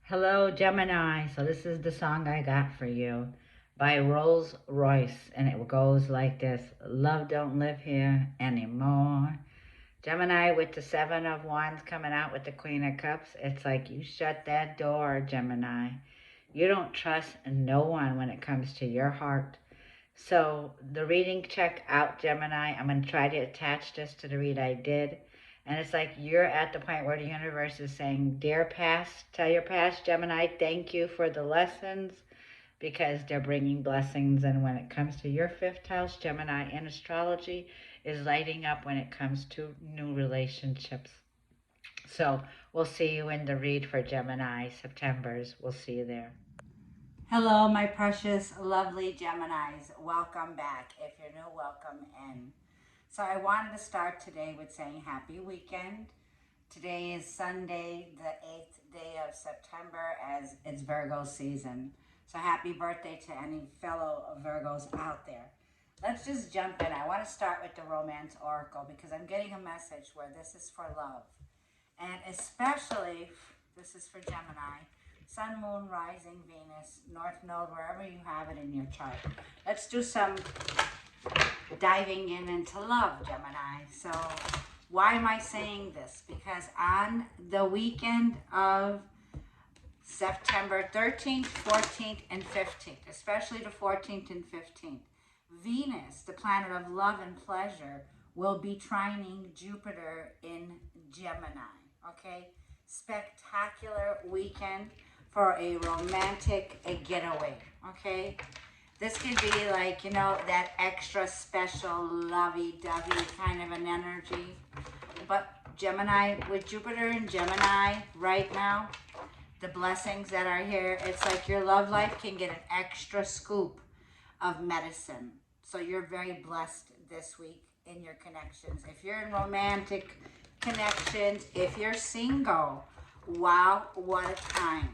Hello, Gemini. So this is the song I got for you by Rolls Royce, and it goes like this: Love don't live here anymore. Gemini with the Seven of Wands coming out with the Queen of Cups. It's like you shut that door, Gemini. You don't trust no one when it comes to your heart. So the reading check out, Gemini. I'm going to try to attach this to the read I did. And it's like you're at the point where the universe is saying, Dear past, tell your past, Gemini, thank you for the lessons because they're bringing blessings. And when it comes to your fifth house, Gemini in astrology is lighting up when it comes to new relationships. So we'll see you in the read for Gemini, September's. We'll see you there. Hello, my precious, lovely Geminis. Welcome back. If you're new, welcome in. So I wanted to start today with saying happy weekend. Today is Sunday, the 8th day of September, as it's Virgo season. So happy birthday to any fellow Virgos out there. Let's just jump in. I want to start with the Romance Oracle because I'm getting a message where this is for love. And especially, this is for Gemini. Sun, Moon, Rising, Venus, North Node, wherever you have it in your chart. Let's do some diving into love, Gemini. So why am I saying this? Because on the weekend of September 13th, 14th, and 15th, especially the 14th and 15th, Venus, the planet of love and pleasure, will be trining Jupiter in Gemini, okay? Spectacular weekend for a romantic getaway, okay? This could be like, that extra special lovey-dovey kind of an energy. But Gemini, with Jupiter and Gemini right now, the blessings that are here, it's like your love life can get an extra scoop of medicine. So you're very blessed this week in your connections. If you're in romantic connections, if you're single, wow, what a time.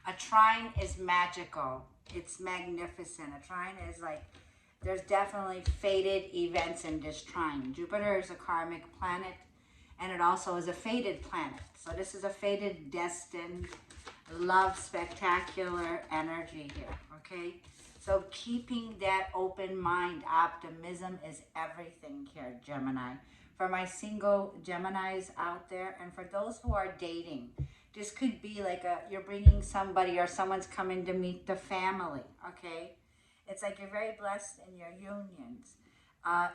A trine is magical. It's magnificent. A trine is like, there's definitely fated events in this trine. Jupiter is a karmic planet, and it also is a fated planet. So this is a fated, destined, love, spectacular energy here, okay? So keeping that open mind, optimism is everything here, Gemini. For my single Geminis out there, and for those who are dating, this could be like you're bringing somebody or someone's coming to meet the family, okay? It's like you're very blessed in your unions.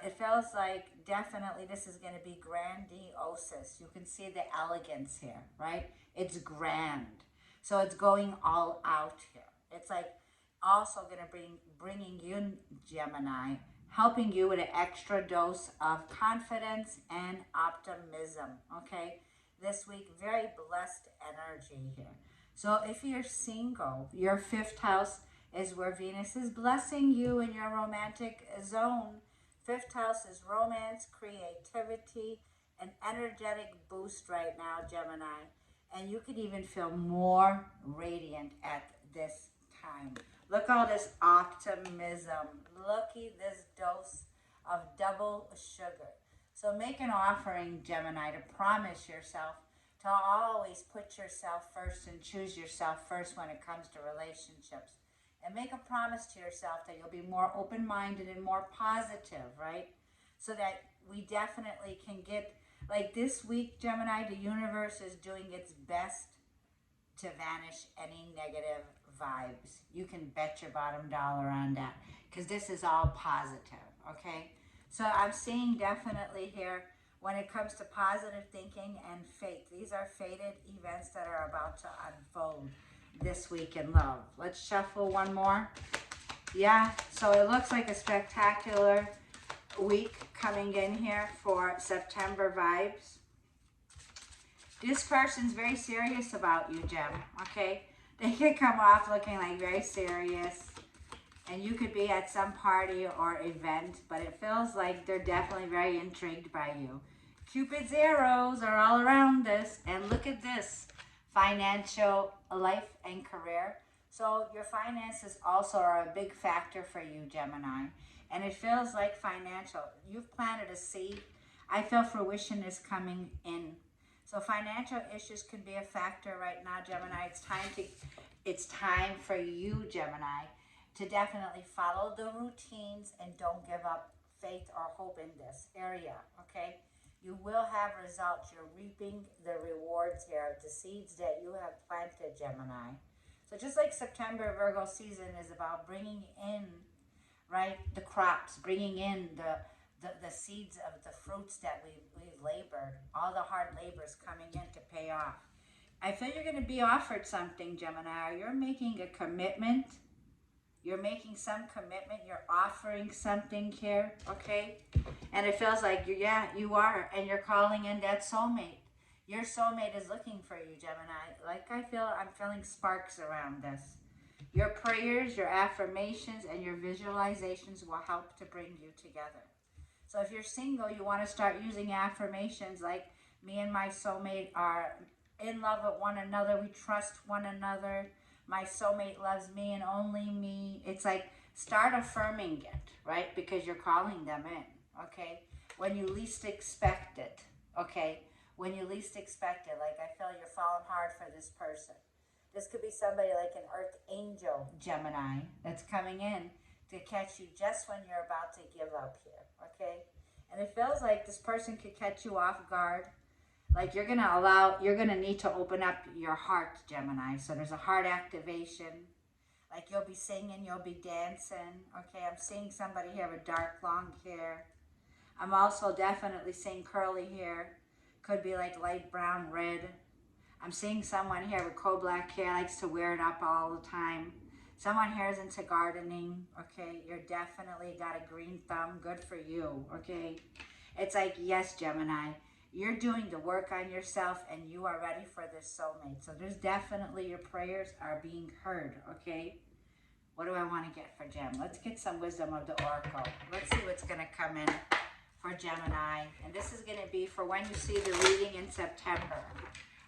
It feels like definitely this is going to be grandiose. You can see the elegance here, right? It's grand. So it's going all out here. It's like also going to bringing you, Gemini, helping you with an extra dose of confidence and optimism, okay? This week, very blessed energy here. So if you're single, your fifth house is where Venus is blessing you in your romantic zone. Fifth house is romance, creativity, an energetic boost right now, Gemini. And you could even feel more radiant at this time. Look all this optimism. Looky this dose of double sugar. So make an offering, Gemini, to promise yourself to always put yourself first and choose yourself first when it comes to relationships. And make a promise to yourself that you'll be more open-minded and more positive, right? So that we definitely can get, like this week, Gemini, the universe is doing its best to vanish any negative vibes. You can bet your bottom dollar on that because this is all positive, okay? So I'm seeing definitely here when it comes to positive thinking and fate. These are fated events that are about to unfold this week in love. Let's shuffle one more. Yeah, so it looks like a spectacular week coming in here for September vibes. This person's very serious about you, Gem, okay? They could come off looking like very serious, and you could be at some party or event, but it feels like they're definitely very intrigued by you. Cupid's arrows are all around this, and look at this, financial life and career. So your finances also are a big factor for you, Gemini, and it feels like financial. You've planted a seed. I feel fruition is coming in. So financial issues can be a factor right now, Gemini. It's time for you, Gemini, to definitely follow the routines and don't give up faith or hope in this area, okay? You will have results. You're reaping the rewards here, the seeds that you have planted, Gemini. So just like September, Virgo season is about bringing in, right, the crops, bringing in the seeds of the fruits that we've labored. All the hard labor is coming in to pay off. I feel you're going to be offered something, Gemini. You're making a commitment. You're making some commitment. You're offering something here, okay? And it feels like, yeah, you are. And you're calling in that soulmate. Your soulmate is looking for you, Gemini. Like I'm feeling sparks around this. Your prayers, your affirmations, and your visualizations will help to bring you together. So if you're single, you want to start using affirmations like, me and my soulmate are in love with one another. We trust one another. My soulmate loves me and only me. It's like, start affirming it, right? Because you're calling them in, okay? When you least expect it, okay? When you least expect it, like I feel you're falling hard for this person. This could be somebody like an earth angel, Gemini, that's coming in to catch you just when you're about to give up here, okay? And it feels like this person could catch you off guard. Like you're gonna need to open up your heart, Gemini. So there's a heart activation. Like you'll be singing, you'll be dancing, okay? I'm seeing somebody here with dark, long hair. I'm also definitely seeing curly hair. Could be like light brown, red. I'm seeing someone here with coal black hair, likes to wear it up all the time. Someone here is into gardening, okay? You're definitely got a green thumb. Good for you, okay? It's like, yes, Gemini, you're doing the work on yourself and you are ready for this soulmate. So there's definitely your prayers are being heard, okay? What do I want to get for Gem? Let's get some wisdom of the Oracle. Let's see what's going to come in for Gemini. And this is going to be for when you see the reading in September.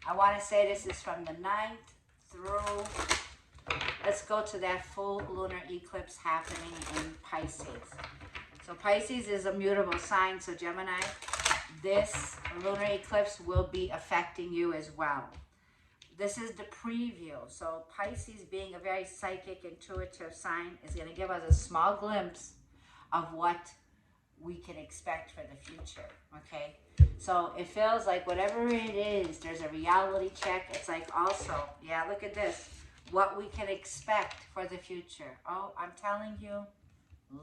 I want to say this is from the 9th through, let's go to that full lunar eclipse happening in Pisces. So Pisces is a mutable sign. So Gemini, this lunar eclipse will be affecting you as well. This is the preview. So Pisces, being a very psychic, intuitive sign, is going to give us a small glimpse of what we can expect for the future, okay? So it feels like whatever it is, there's a reality check. It's like also, yeah, look at this, what we can expect for the future. Oh, I'm telling you,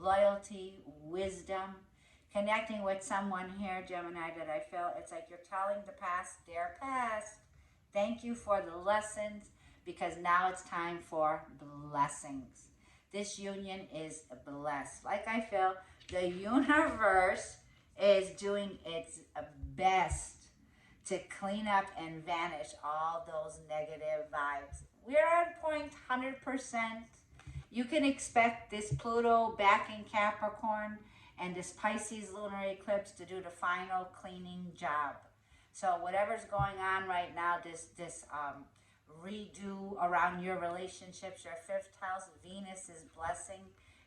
loyalty, wisdom, connecting with someone here, Gemini, that I feel it's like you're telling the past, their past, thank you for the lessons, because now it's time for blessings. This union is blessed. Like I feel the universe is doing its best to clean up and vanish all those negative vibes. We're on point 100%. You can expect this Pluto back in Capricorn and this Pisces lunar eclipse to do the final cleaning job. So whatever's going on right now, this redo around your relationships, your 5th house, Venus is blessing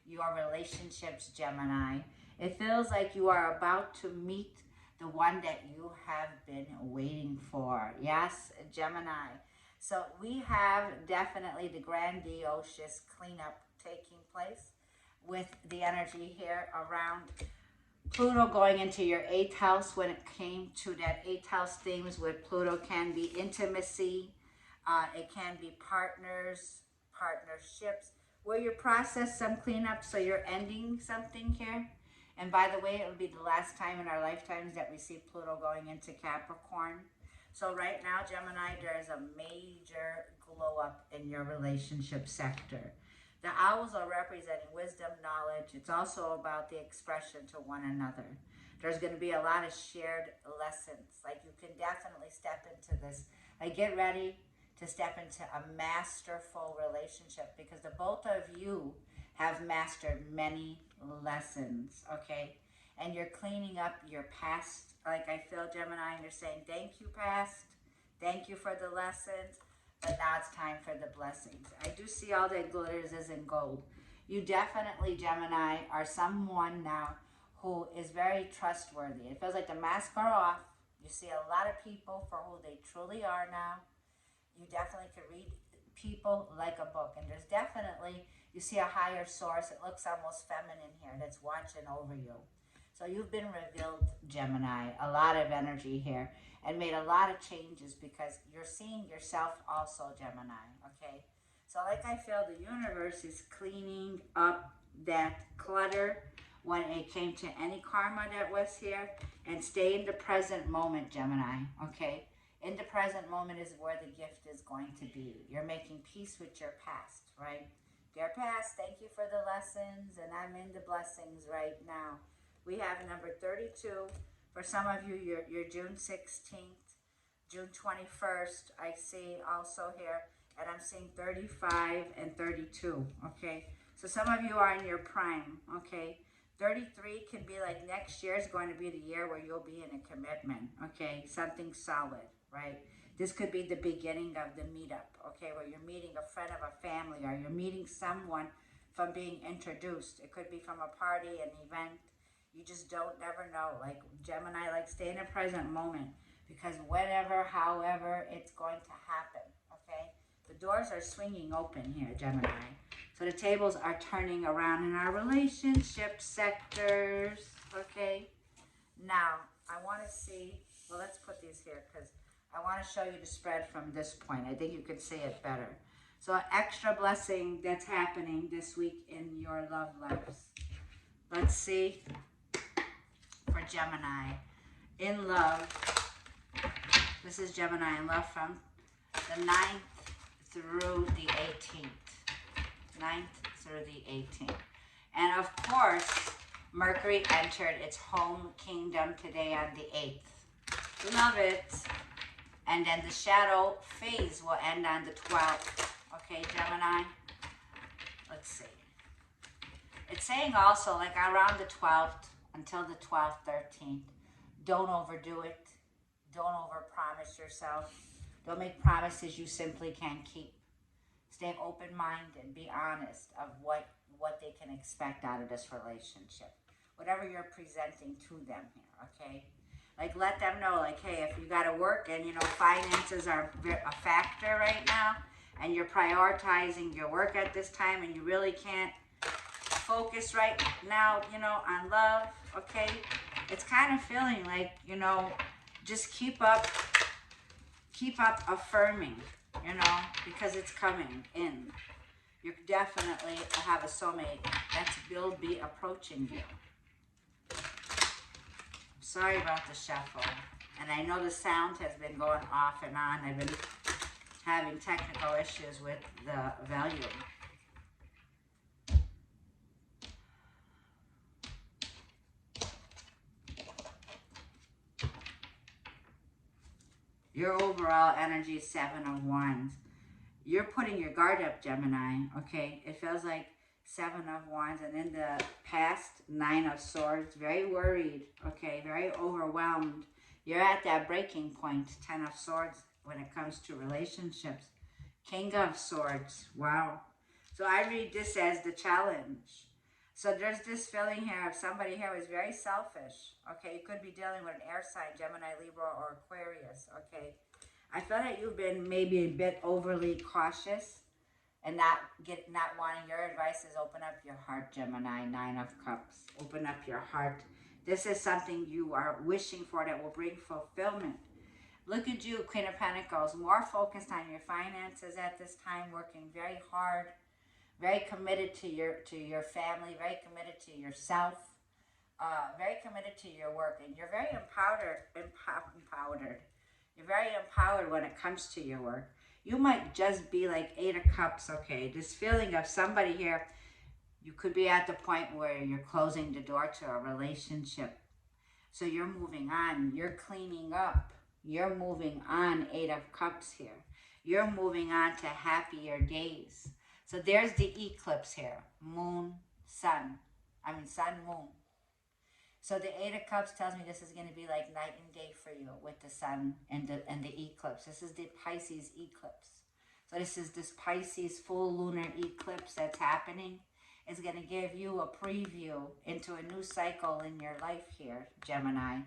your relationships, Gemini. It feels like you are about to meet the one that you have been waiting for. Yes, Gemini. So we have definitely the grandiose cleanup taking place with the energy here around Pluto going into your 8th house. When it came to that 8th house themes with Pluto, can be intimacy, it can be partners, partnerships, where you process some cleanup, so you're ending something here. And by the way, it'll be the last time in our lifetimes that we see Pluto going into Capricorn. So right now, Gemini, there is a major glow up in your relationship sector. The owls are representing wisdom, knowledge. It's also about the expression to one another. There's going to be a lot of shared lessons. Like you can definitely step into this. Like get ready to step into a masterful relationship, because the both of you have mastered many lessons, okay? And you're cleaning up your past, like I feel, Gemini, and you're saying, thank you, past. Thank you for the lessons. But now it's time for the blessings. I do see all that glitters is in gold. You definitely, Gemini, are someone now who is very trustworthy. It feels like the masks are off. You see a lot of people for who they truly are now. You definitely can read people like a book. And there's definitely, you see a higher source. It looks almost feminine here that's watching over you. So you've been revealed, Gemini, a lot of energy here and made a lot of changes because you're seeing yourself also, Gemini, okay? So like I feel the universe is cleaning up that clutter when it came to any karma that was here, and stay in the present moment, Gemini, okay? In the present moment is where the gift is going to be. You're making peace with your past, right? Dear past, thank you for the lessons, and I'm in the blessings right now. We have number 32. For some of you, you're June 16th, June 21st. I see also here, and I'm seeing 35 and 32, okay? So some of you are in your prime, okay? 33 can be like next year is going to be the year where you'll be in a commitment, okay? Something solid, right? This could be the beginning of the meetup, okay? Where you're meeting a friend of a family, or you're meeting someone from being introduced. It could be from a party, an event. You just don't never know. Like Gemini, like stay in the present moment, because whenever, however, it's going to happen, okay? The doors are swinging open here, Gemini. So the tables are turning around in our relationship sectors, okay? Now, I want to see, well, let's put these here because I want to show you the spread from this point. I think you could see it better. So an extra blessing that's happening this week in your love lives. Let's see for Gemini. In love, this is Gemini in love from the 9th through the 18th. 9th through the 18th. And of course, Mercury entered its home kingdom today on the 8th. Love it. And then the shadow phase will end on the 12th. Okay, Gemini? Let's see. It's saying also, like around the 12th, until the 12th, 13th, don't overdo it. Don't overpromise yourself. Don't make promises you simply can't keep. Stay open-minded, be honest of what they can expect out of this relationship. Whatever you're presenting to them here, okay? Like let them know, like, hey, if you got to work and, you know, finances are a factor right now, and you're prioritizing your work at this time, and you really can't focus right now, you know, on love, okay? It's kind of feeling like, you know, just keep up affirming, you know, because it's coming in. You definitely have a soulmate will be approaching you. Sorry about the shuffle. And I know the sound has been going off and on. I've been having technical issues with the volume. Your overall energy is 7 of Wands. You're putting your guard up, Gemini, okay? It feels like 7 of Wands, and in the past, 9 of Swords. Very worried, okay? Very overwhelmed. You're at that breaking point, 10 of Swords, when it comes to relationships. King of Swords, wow. So I read this as the challenge. So there's this feeling here of somebody here who is very selfish, okay? You could be dealing with an air sign, Gemini, Libra, or Aquarius, okay? I feel that you've been maybe a bit overly cautious and not wanting your advice is open up your heart, Gemini, 9 of Cups. Open up your heart. This is something you are wishing for that will bring fulfillment. Look at you, Queen of Pentacles, more focused on your finances at this time, working very hard, very committed to your family, very committed to yourself, very committed to your work, and you're very empowered. You're very empowered when it comes to your work. You might just be like 8 of Cups, okay? This feeling of somebody here, you could be at the point where you're closing the door to a relationship. So you're moving on. You're cleaning up. You're moving on, 8 of Cups here. You're moving on to happier days. So there's the eclipse here. Moon, sun. Sun, moon. So the 8 of Cups tells me this is going to be like night and day for you with the sun and the eclipse. This is the Pisces eclipse. So this is this Pisces full lunar eclipse that's happening. It's going to give you a preview into a new cycle in your life here, Gemini.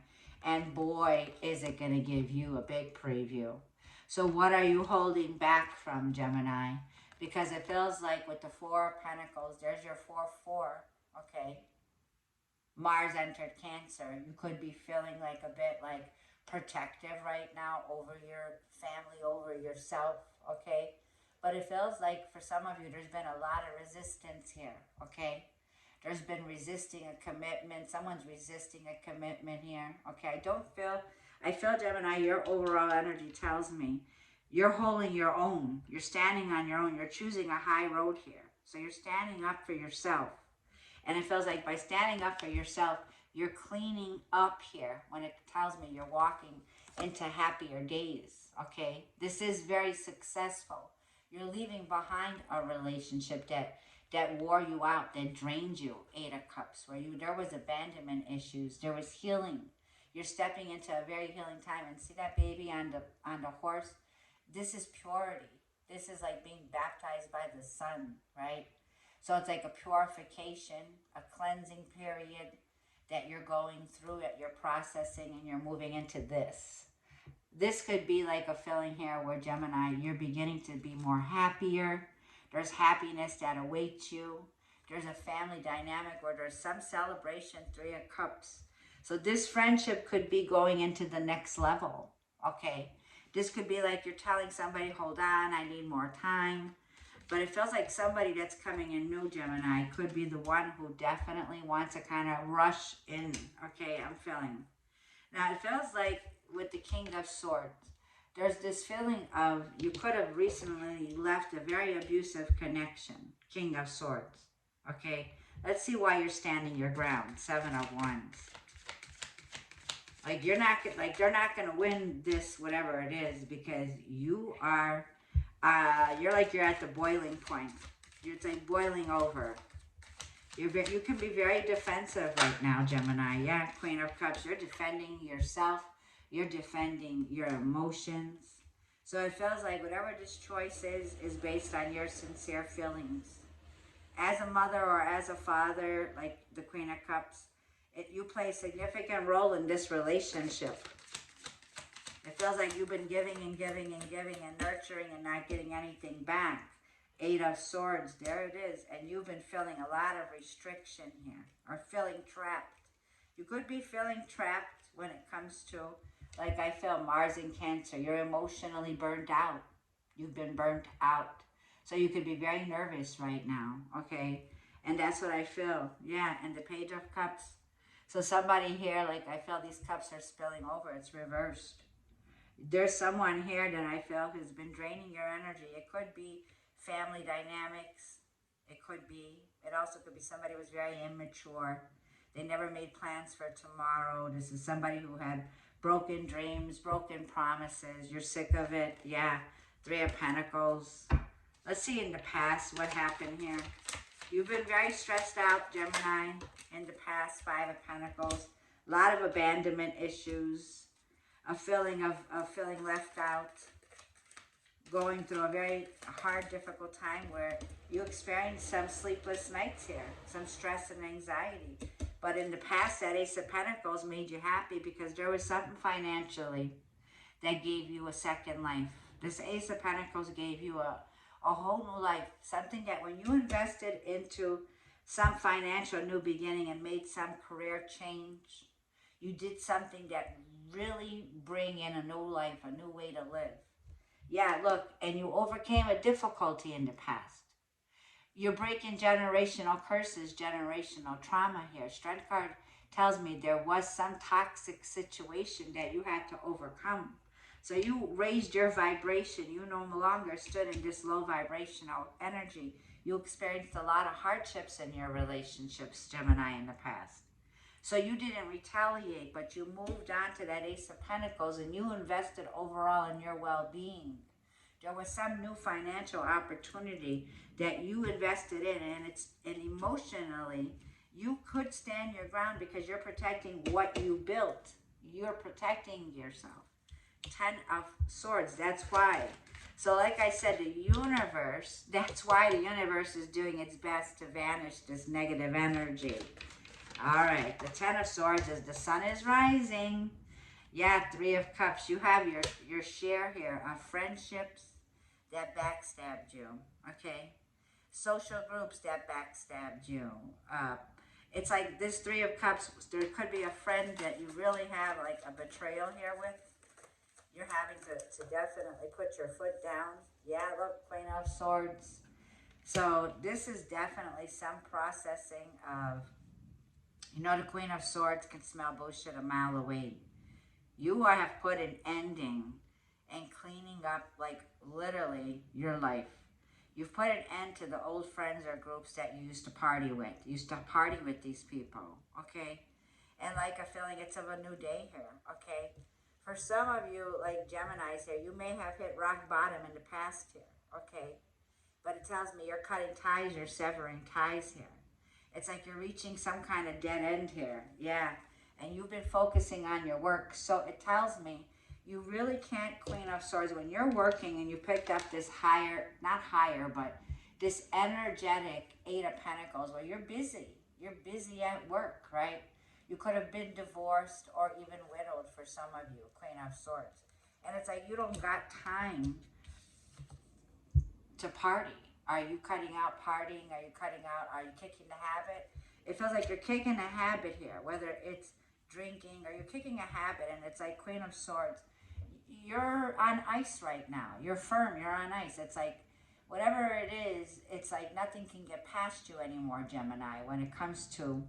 And boy, is it going to give you a big preview. So what are you holding back from, Gemini? Because it feels like with the Four of Pentacles, there's your 4-4, okay? Mars entered Cancer. You could be feeling like a bit like protective right now over your family, over yourself, okay? But it feels like for some of you, there's been a lot of resistance here, okay? There's been resisting a commitment. Someone's resisting a commitment here, okay? I feel, Gemini, your overall energy tells me you're holding your own. You're standing on your own. You're choosing a high road here. So you're standing up for yourself. And it feels like by standing up for yourself, you're cleaning up here when it tells me you're walking into happier days, okay? This is very successful. You're leaving behind a relationship that wore you out, that drained you, 8 of Cups, where there was abandonment issues, there was healing. You're stepping into a very healing time. And see that baby on the horse? This is purity. This is like being baptized by the sun, right? So it's like a purification, a cleansing period that you're going through, that you're processing, and you're moving into this. This could be like a feeling here where, Gemini, you're beginning to be more happier. There's happiness that awaits you. There's a family dynamic where there's some celebration, 3 of Cups. So this friendship could be going into the next level, okay? This could be like you're telling somebody, hold on, I need more time. But it feels like somebody that's coming in new, Gemini, could be the one who definitely wants to kind of rush in. Okay, I'm feeling. Now, it feels like with the King of Swords, there's this feeling of you could have recently left a very abusive connection. King of Swords. Okay, let's see why you're standing your ground. 7 of Wands. Like they're not going to win this, whatever it is, because you are... you're at the boiling point. It's like boiling over. You can be very defensive right now, Gemini. Yeah, Queen of Cups. You're defending yourself. You're defending your emotions. So it feels like whatever this choice is based on your sincere feelings. As a mother or as a father, like the Queen of Cups, you play a significant role in this relationship. It feels like you've been giving and giving and giving and nurturing and not getting anything back. 8 of Swords, there it is. And you've been feeling a lot of restriction here, or feeling trapped. You could be feeling trapped when it comes to, like I feel, Mars in Cancer. You're emotionally burned out. You've been burnt out. So you could be very nervous right now, okay? And that's what I feel. Yeah, and the Page of Cups. So somebody here, like I feel these cups are spilling over. It's reversed. There's someone here that I feel has been draining your energy. It could be family dynamics. It also could be somebody who was very immature. They never made plans for tomorrow. This is somebody who had broken dreams, broken promises. You're sick of it. Yeah, 3 of Pentacles. Let's see in the past what happened here. You've been very stressed out, Gemini, in the past. 5 of Pentacles. A lot of abandonment issues. A feeling of feeling left out, going through a very hard, difficult time where you experienced some sleepless nights here, some stress and anxiety. But in the past, that Ace of Pentacles made you happy because there was something financially that gave you a second life. This Ace of Pentacles gave you a whole new life, something that when you invested into some financial new beginning and made some career change, you did something that really bring in a new life, a new way to live. Yeah, look, and you overcame a difficulty in the past. You're breaking generational curses, generational trauma here. Strength card tells me there was some toxic situation that you had to overcome. So you raised your vibration. You no longer stood in this low vibrational energy. You experienced a lot of hardships in your relationships, Gemini, in the past. So you didn't retaliate, but you moved on to that Ace of Pentacles and you invested overall in your well-being. There was some new financial opportunity that you invested in, and emotionally, you could stand your ground because you're protecting what you built. You're protecting yourself. 10 of Swords, that's why. So like I said, the universe, that's why the universe is doing its best to vanish this negative energy. All right, the 10 of Swords is the sun is rising. Yeah, Three of Cups. You have your share here of friendships that backstabbed you. Okay. Social groups that backstabbed you. Uh, it's like this Three of Cups. There could be a friend that you really have like a betrayal here with. You're having to definitely put your foot down. Yeah, look, Queen of Swords. So this is definitely some processing of, the Queen of Swords can smell bullshit a mile away. You have put an ending and cleaning up, like, literally your life. You've put an end to the old friends or groups that you used to party with. You used to party with these people, okay? And like a feeling it's of a new day here, okay? For some of you, like Geminis here, you may have hit rock bottom in the past here, okay? But it tells me you're cutting ties, you're severing ties here. It's like you're reaching some kind of dead end here, yeah. And you've been focusing on your work. So it tells me you really can't, Queen of Swords, when you're working and you picked up this higher, not higher, but this energetic Eight of Pentacles where you're busy. You're busy at work, right? You could have been divorced or even widowed for some of you, Queen of Swords. And it's like you don't got time to party. Are you cutting out partying? Are you kicking the habit? It feels like you're kicking a habit here, whether it's drinking or you're kicking a habit, and it's like Queen of Swords. You're on ice right now. You're firm. You're on ice. It's like whatever it is, it's like nothing can get past you anymore, Gemini, when it comes to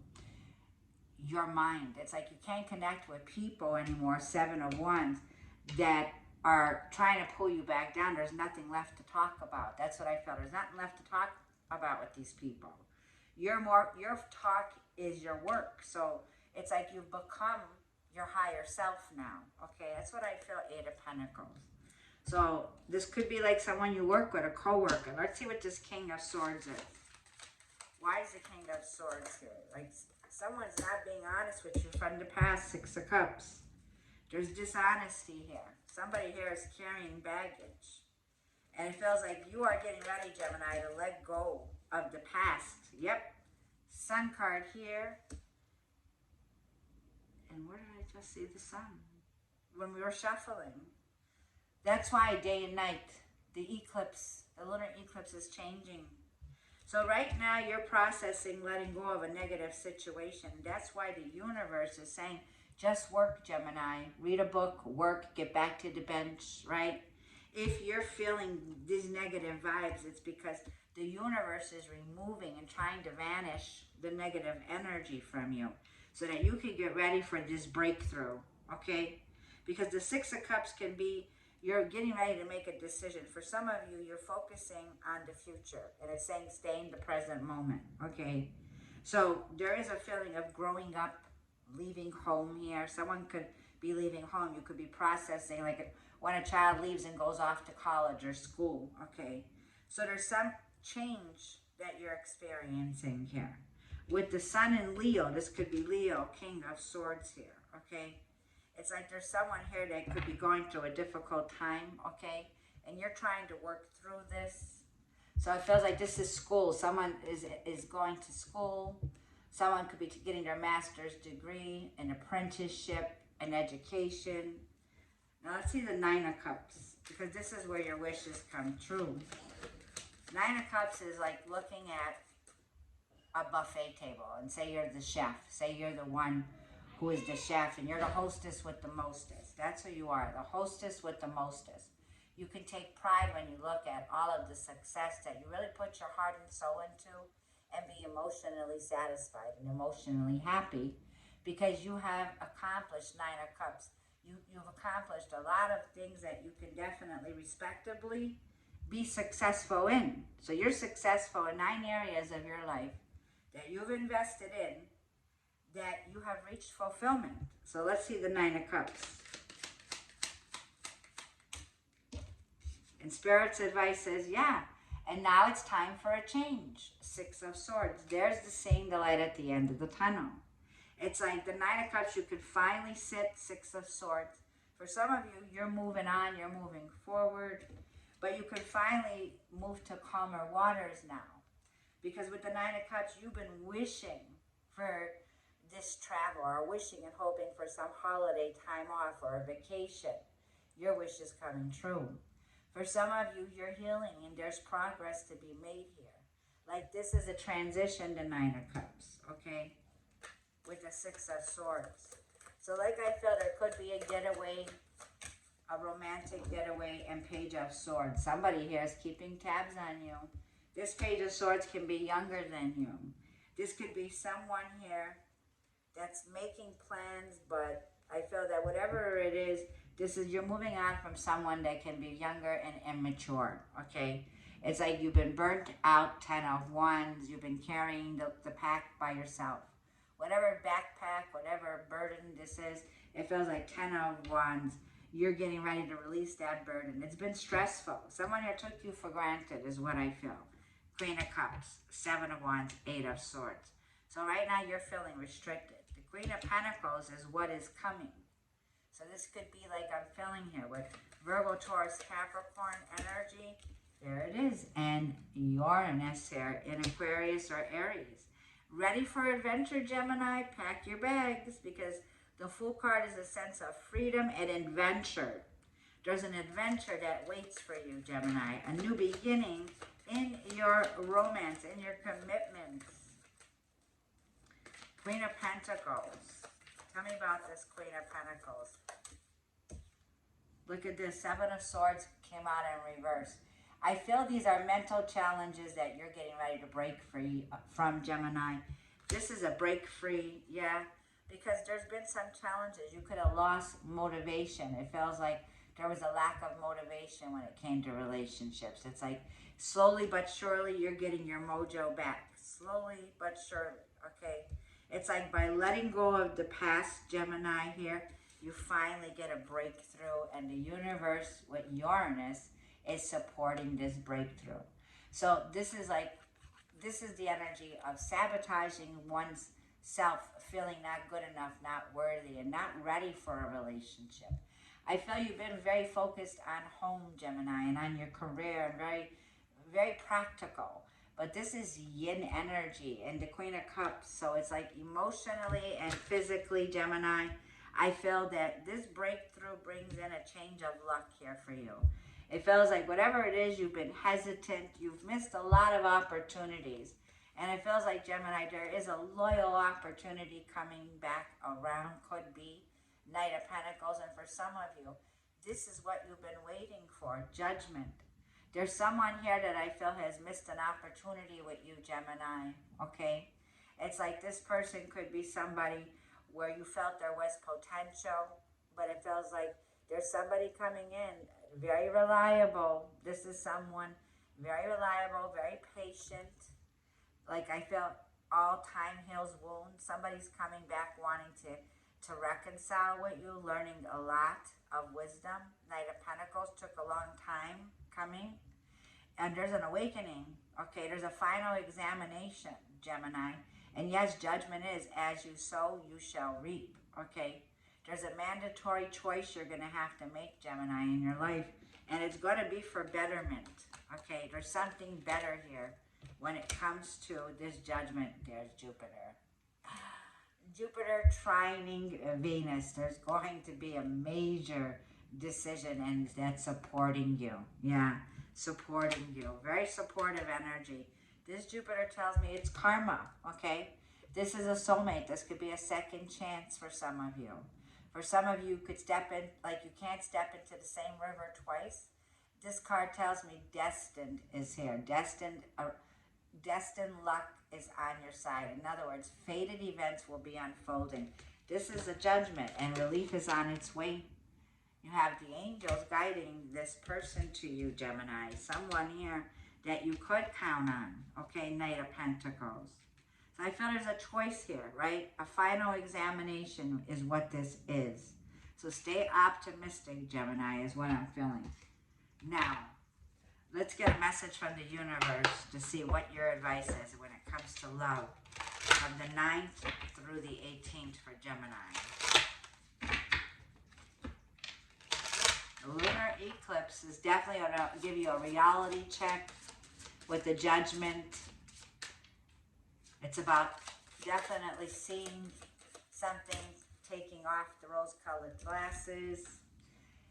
your mind. It's like you can't connect with people anymore, Seven of Wands, that are trying to pull you back down. There's nothing left to talk about. That's what I felt. There's nothing left to talk about with these people. Your talk is your work. So it's like you've become your higher self now. Okay, that's what I feel, Eight of Pentacles. So this could be like someone you work with, a co-worker. Let's see what this King of Swords is. Why is the King of Swords here? Like someone's not being honest with you from the past, Six of Cups. There's dishonesty here. Somebody here is carrying baggage. And it feels like you are getting ready, Gemini, to let go of the past. Yep. Sun card here. And where did I just see the sun? When we were shuffling. That's why day and night, the eclipse, the lunar eclipse is changing. So right now you're processing letting go of a negative situation. That's why the universe is saying, just work, Gemini. Read a book, work, get back to the bench, right? If you're feeling these negative vibes, it's because the universe is removing and trying to vanish the negative energy from you so that you can get ready for this breakthrough, okay? Because the Six of Cups can be, you're getting ready to make a decision. For some of you, you're focusing on the future, and it's saying stay in the present moment, okay? So there is a feeling of growing up, leaving home here. Someone could be leaving home. You could be processing like when a child leaves and goes off to college or school, okay? So there's some change that you're experiencing here. With the Sun in Leo, this could be Leo, King of Swords here, okay? It's like there's someone here that could be going through a difficult time, okay? And you're trying to work through this. So it feels like this is school. Someone is going to school. Someone could be getting their master's degree, an apprenticeship, an education. Now let's see the Nine of Cups, because this is where your wishes come true. Nine of Cups is like looking at a buffet table and say you're the chef. Say you're the one who is the chef and you're the hostess with the mostest. That's who you are, the hostess with the mostest. You can take pride when you look at all of the success that you really put your heart and soul into and be emotionally satisfied and emotionally happy because you have accomplished Nine of Cups. You've accomplished a lot of things that you can definitely respectably be successful in. So you're successful in 9 areas of your life that you've invested in, that you have reached fulfillment. So let's see the Nine of Cups. And Spirit's advice says, yeah, and now it's time for a change. Six of Swords. There's the seeing the light at the end of the tunnel. It's like the Nine of Cups, you could finally sit. Six of Swords. For some of you, you're moving on, you're moving forward, but you could finally move to calmer waters now. Because with the Nine of Cups, you've been wishing for this travel, or wishing and hoping for some holiday time off or a vacation. Your wish is coming true. For some of you, you're healing and there's progress to be made here. Like this is a transition to Nine of Cups, okay? With the Six of Swords. So like I felt, there could be a getaway, a romantic getaway, and Page of Swords. Somebody here is keeping tabs on you. This Page of Swords can be younger than you. This could be someone here that's making plans, but I feel that whatever it is, this is, you're moving on from someone that can be younger and immature, okay? It's like you've been burnt out, 10 of Wands, you've been carrying the pack by yourself. Whatever backpack, whatever burden this is, it feels like 10 of Wands. You're getting ready to release that burden. It's been stressful. Someone here took you for granted is what I feel. Queen of Cups, 7 of Wands, 8 of Swords. So right now you're feeling restricted. The Queen of Pentacles is what is coming. So this could be like I'm feeling here with Virgo, Taurus, Capricorn energy. There it is. And Uranus here in Aquarius or Aries. Ready for adventure, Gemini? Pack your bags, because the Fool card is a sense of freedom and adventure. There's an adventure that waits for you, Gemini. A new beginning in your romance, in your commitments. Queen of Pentacles. Tell me about this Queen of Pentacles. Look at this. 7 of Swords came out in reverse. I feel these are mental challenges that you're getting ready to break free from, Gemini. This is a break free, yeah, because there's been some challenges. You could have lost motivation. It feels like there was a lack of motivation when it came to relationships. It's like slowly but surely you're getting your mojo back. Slowly but surely, okay? It's like by letting go of the past, Gemini here, you finally get a breakthrough, and the universe with Uranus is supporting this breakthrough. So this is the energy of sabotaging one's self, feeling not good enough, not worthy, and not ready for a relationship. I feel you've been very focused on home, Gemini, and on your career, and very, very practical. But this is yin energy and the Queen of Cups. So it's like emotionally and physically, Gemini, I feel that this breakthrough brings in a change of luck here for you. It feels like whatever it is, you've been hesitant, you've missed a lot of opportunities. And it feels like, Gemini, there is a loyal opportunity coming back around, could be Knight of Pentacles. And for some of you, this is what you've been waiting for, judgment. There's someone here that I feel has missed an opportunity with you, Gemini, okay? It's like this person could be somebody where you felt there was potential, but it feels like there's somebody coming in, very reliable. This is someone very reliable, very patient. Like I felt all time heals wounds. Somebody's coming back wanting to reconcile with you, learning a lot of wisdom. Knight of Pentacles took a long time coming. And there's an awakening. Okay, there's a final examination, Gemini. And yes, judgment is, as you sow, you shall reap. Okay, there's a mandatory choice you're going to have to make, Gemini, in your life. And it's going to be for betterment. Okay, there's something better here when it comes to this judgment. There's Jupiter. Jupiter trining Venus. There's going to be a major decision, and that's supporting you. Yeah, supporting you. Very supportive energy. This Jupiter tells me it's karma, okay? This is a soulmate. This could be a second chance for some of you. For some of you, could step in, like you can't step into the same river twice. This card tells me destined is here. Destined luck is on your side. In other words, fated events will be unfolding. This is a judgment, and relief is on its way. You have the angels guiding this person to you, Gemini. Someone here that you could count on. Okay, Knight of Pentacles. So I feel there's a choice here, right? A final examination is what this is. So stay optimistic, Gemini, is what I'm feeling. Now, let's get a message from the universe to see what your advice is when it comes to love from the 9th through the 18th for Gemini. The lunar eclipse is definitely going to give you a reality check with the judgment. It's about definitely seeing something, taking off the rose-colored glasses.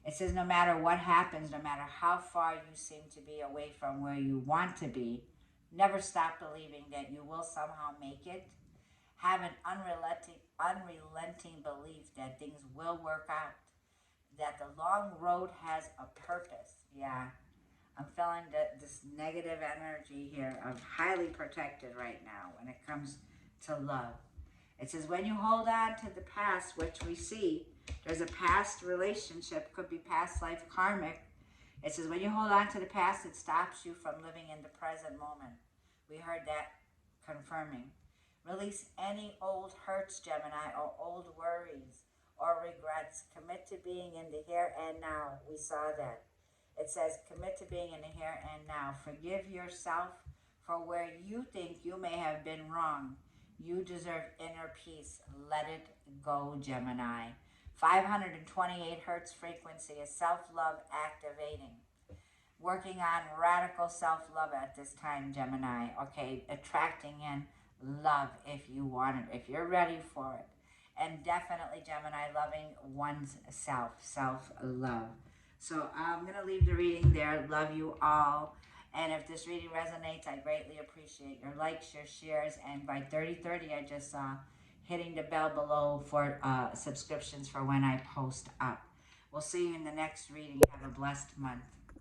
It says no matter what happens, no matter how far you seem to be away from where you want to be, never stop believing that you will somehow make it. Have an unrelenting belief that things will work out, that the long road has a purpose. Yeah, I'm feeling that this negative energy here of highly protected right now when it comes to love. It says when you hold on to the past, which we see, there's a past relationship, could be past life karmic. It says when you hold on to the past, it stops you from living in the present moment. We heard that confirming. Release any old hurts, Gemini, or old worries or regrets. Commit to being in the here and now. We saw that. It says commit to being in the here and now. Forgive yourself for where you think you may have been wrong. You deserve inner peace. Let it go, Gemini. 528 hertz frequency is self-love activating. Working on radical self-love at this time, Gemini. Okay, attracting in love if you want it, if you're ready for it. And definitely, Gemini, loving one's self-love. So I'm going to leave the reading there. Love you all. And if this reading resonates, I greatly appreciate your likes, your shares. And by 30/30, I just saw hitting the bell below for subscriptions for when I post up. We'll see you in the next reading. Have a blessed month.